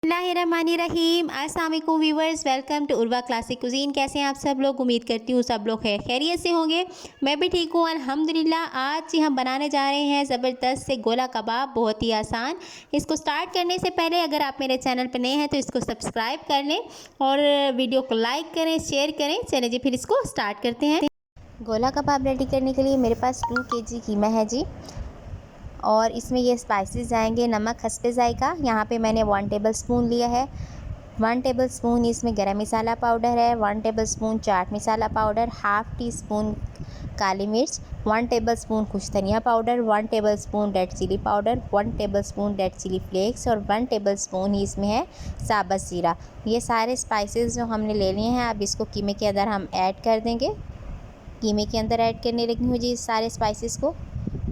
बिस्मिल्लाहिर्रहमानिर्रहीम। अस्सलाम वालेकुम viewers, welcome to Urwa classic cuisine. कैसे हैं आप सब लोग? उम्मीद करती हूँ सब लोग खैरियत से होंगे। मैं भी ठीक हूँ अल्हम्दुलिल्लाह। आज हम बनाने जा रहे हैं ज़बरदस्त से गोला कबाब, बहुत ही आसान। इसको स्टार्ट करने से पहले अगर आप मेरे चैनल पर नए हैं तो इसको सब्सक्राइब कर लें और वीडियो को लाइक करें, शेयर करें। चलें जी, फिर इसको स्टार्ट करते हैं। गोला कबाब रेडी करने के लिए मेरे पास 2 kg कीमा है जी, और इसमें ये स्पाइसेस जाएंगे। नमक हस्बे ज़ायक़ा, यहाँ पे मैंने 1 टेबलस्पून लिया है। 1 टेबलस्पून इसमें गरम मसाला पाउडर है। 1 tablespoon chaat masala powder, half teaspoon काली मिर्च, 1 टेबलस्पून कुछ धनिया powder, 1 tablespoon red chili powder, 1 tablespoon red chili flakes और 1 टेबलस्पून ही इसमें है साबुत ज़ीरा। ये सारे स्पाइसेस जो हमने ले लिए हैं, अब इसको कीमे के अंदर हम ऐड कर देंगे। कीमे के अंदर ऐड करने लगी हूँ जी सारे स्पाइसेस को।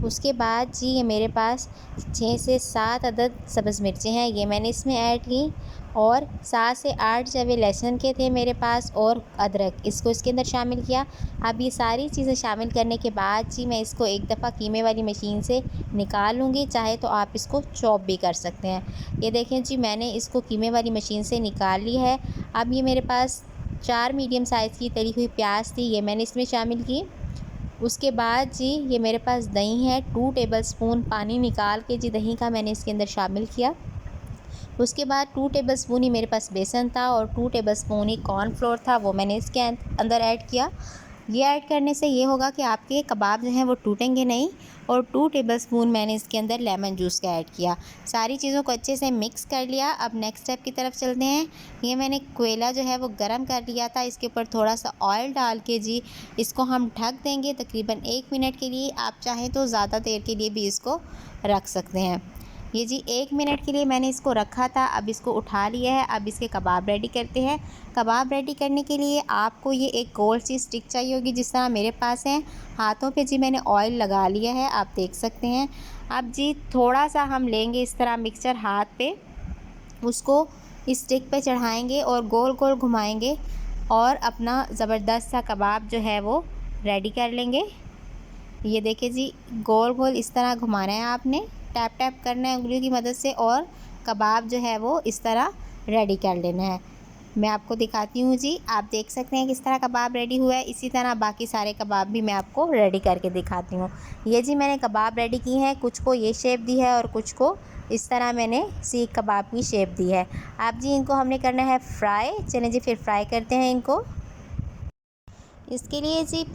उसके बाद जी ये मेरे पास 6 से 7 अदद सब्ज़ मिर्चें हैं, ये मैंने इसमें ऐड की। और 7 से 8 जवे लहसुन के थे मेरे पास, और अदरक, इसको इसके अंदर शामिल किया। अब ये सारी चीज़ें शामिल करने के बाद जी मैं इसको एक दफ़ा कीमे वाली मशीन से निकाल लूँगी। चाहे तो आप इसको चॉप भी कर सकते हैं। ये देखें जी, मैंने इसको कीमे वाली मशीन से निकाल ली है। अब ये मेरे पास 4 मीडियम साइज़ की तली हुई प्याज थी, ये मैंने इसमें शामिल की। उसके बाद जी ये मेरे पास दही है, 2 टेबलस्पून पानी निकाल के जी दही का मैंने इसके अंदर शामिल किया। उसके बाद 2 टेबलस्पून ही मेरे पास बेसन था और 2 टेबलस्पून ही कॉर्नफ्लोर था, वो मैंने इसके अंदर ऐड किया। ये ऐड करने से ये होगा कि आपके कबाब जो हैं वो टूटेंगे नहीं। और 2 टेबलस्पून मैंने इसके अंदर लेमन जूस का ऐड किया। सारी चीज़ों को अच्छे से मिक्स कर लिया। अब नेक्स्ट स्टेप की तरफ चलते हैं। ये मैंने कोयला जो है वो गरम कर लिया था, इसके ऊपर थोड़ा सा ऑयल डाल के जी इसको हम ढक देंगे तकरीबन 1 मिनट के लिए। आप चाहें तो ज़्यादा देर के लिए भी इसको रख सकते हैं। ये जी 1 मिनट के लिए मैंने इसको रखा था। अब इसको उठा लिया है। अब इसके कबाब रेडी करते हैं। कबाब रेडी करने के लिए आपको ये एक गोल सी स्टिक चाहिए होगी, जिस तरह मेरे पास है। हाथों पे जी मैंने ऑयल लगा लिया है, आप देख सकते हैं। अब जी थोड़ा सा हम लेंगे इस तरह मिक्सचर हाथ पे, उसको इस स्टिक पे चढ़ाएंगे और गोल गोल घुमाएंगे और अपना ज़बरदस्त सा कबाब जो है वो रेडी कर लेंगे। ये देखिए जी, गोल गोल इस तरह घुमाना है आपने, टैप टैप करना है उंगलियों की मदद से, और कबाब जो है वो इस तरह रेडी कर लेना है। मैं आपको दिखाती हूँ जी, आप देख सकते हैं किस तरह कबाब रेडी हुआ है। इसी तरह बाकी सारे कबाब भी मैं आपको रेडी करके दिखाती हूँ। ये जी मैंने कबाब रेडी की हैं, कुछ को ये शेप दी है और कुछ को इस तरह मैंने सीख कबाब की शेप दी है। आप जी इनको हमने करना है फ्राई। चलें जी फिर फ्राई करते हैं इनको। इसके लिए जी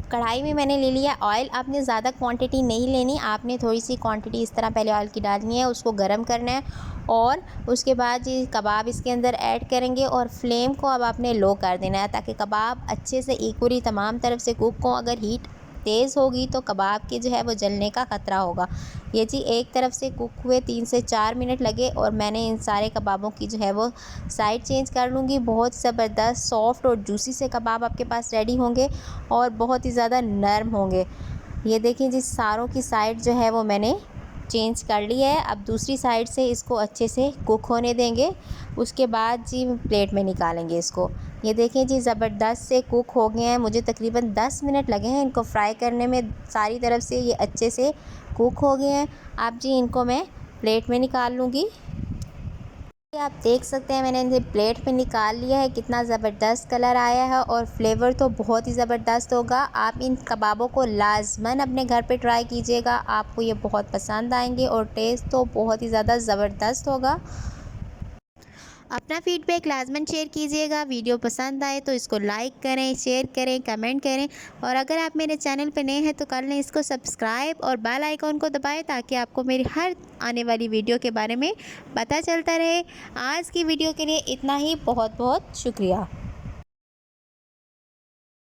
कढ़ाई में मैंने ले लिया ऑयल। आपने ज़्यादा क्वांटिटी नहीं लेनी, आपने थोड़ी सी क्वांटिटी इस तरह पहले ऑयल की डालनी है, उसको गरम करना है और उसके बाद ये कबाब इसके अंदर ऐड करेंगे और फ्लेम को अब आपने लो कर देना है, ताकि कबाब अच्छे से इक्वली तमाम तरफ से कुक हो। अगर हीट तेज़ होगी तो कबाब के जो है वो जलने का ख़तरा होगा। ये जी एक तरफ से कुक हुए 3 से 4 मिनट लगे, और मैंने इन सारे कबाबों की जो है वो साइड चेंज कर लूँगी। बहुत ज़बरदस्त सॉफ्ट और जूसी से कबाब आपके पास रेडी होंगे और बहुत ही ज़्यादा नरम होंगे। ये देखिए जी, सारों की साइड जो है वो मैंने चेंज कर ली है। अब दूसरी साइड से इसको अच्छे से कुक होने देंगे। उसके बाद जी प्लेट में निकालेंगे इसको। ये देखें जी, ज़बरदस्त से कुक हो गए हैं। मुझे तकरीबन 10 मिनट लगे हैं इनको फ्राई करने में। सारी तरफ से ये अच्छे से कुक हो गए हैं। अब जी इनको मैं प्लेट में निकाल लूँगी। आप देख सकते हैं मैंने इन्हें प्लेट में निकाल लिया है। कितना ज़बरदस्त कलर आया है और फ्लेवर तो बहुत ही ज़बरदस्त होगा। आप इन कबाबों को लाजमन अपने घर पे ट्राई कीजिएगा, आपको ये बहुत पसंद आएंगे और टेस्ट तो बहुत ही ज़्यादा ज़बरदस्त होगा। अपना फीडबैक लाजमन शेयर कीजिएगा। वीडियो पसंद आए तो इसको लाइक करें, शेयर करें, कमेंट करें, और अगर आप मेरे चैनल पर नए हैं तो कर लें इसको सब्सक्राइब और बेल आइकॉन को दबाएं, ताकि आपको मेरी हर आने वाली वीडियो के बारे में पता चलता रहे। आज की वीडियो के लिए इतना ही। बहुत बहुत शुक्रिया।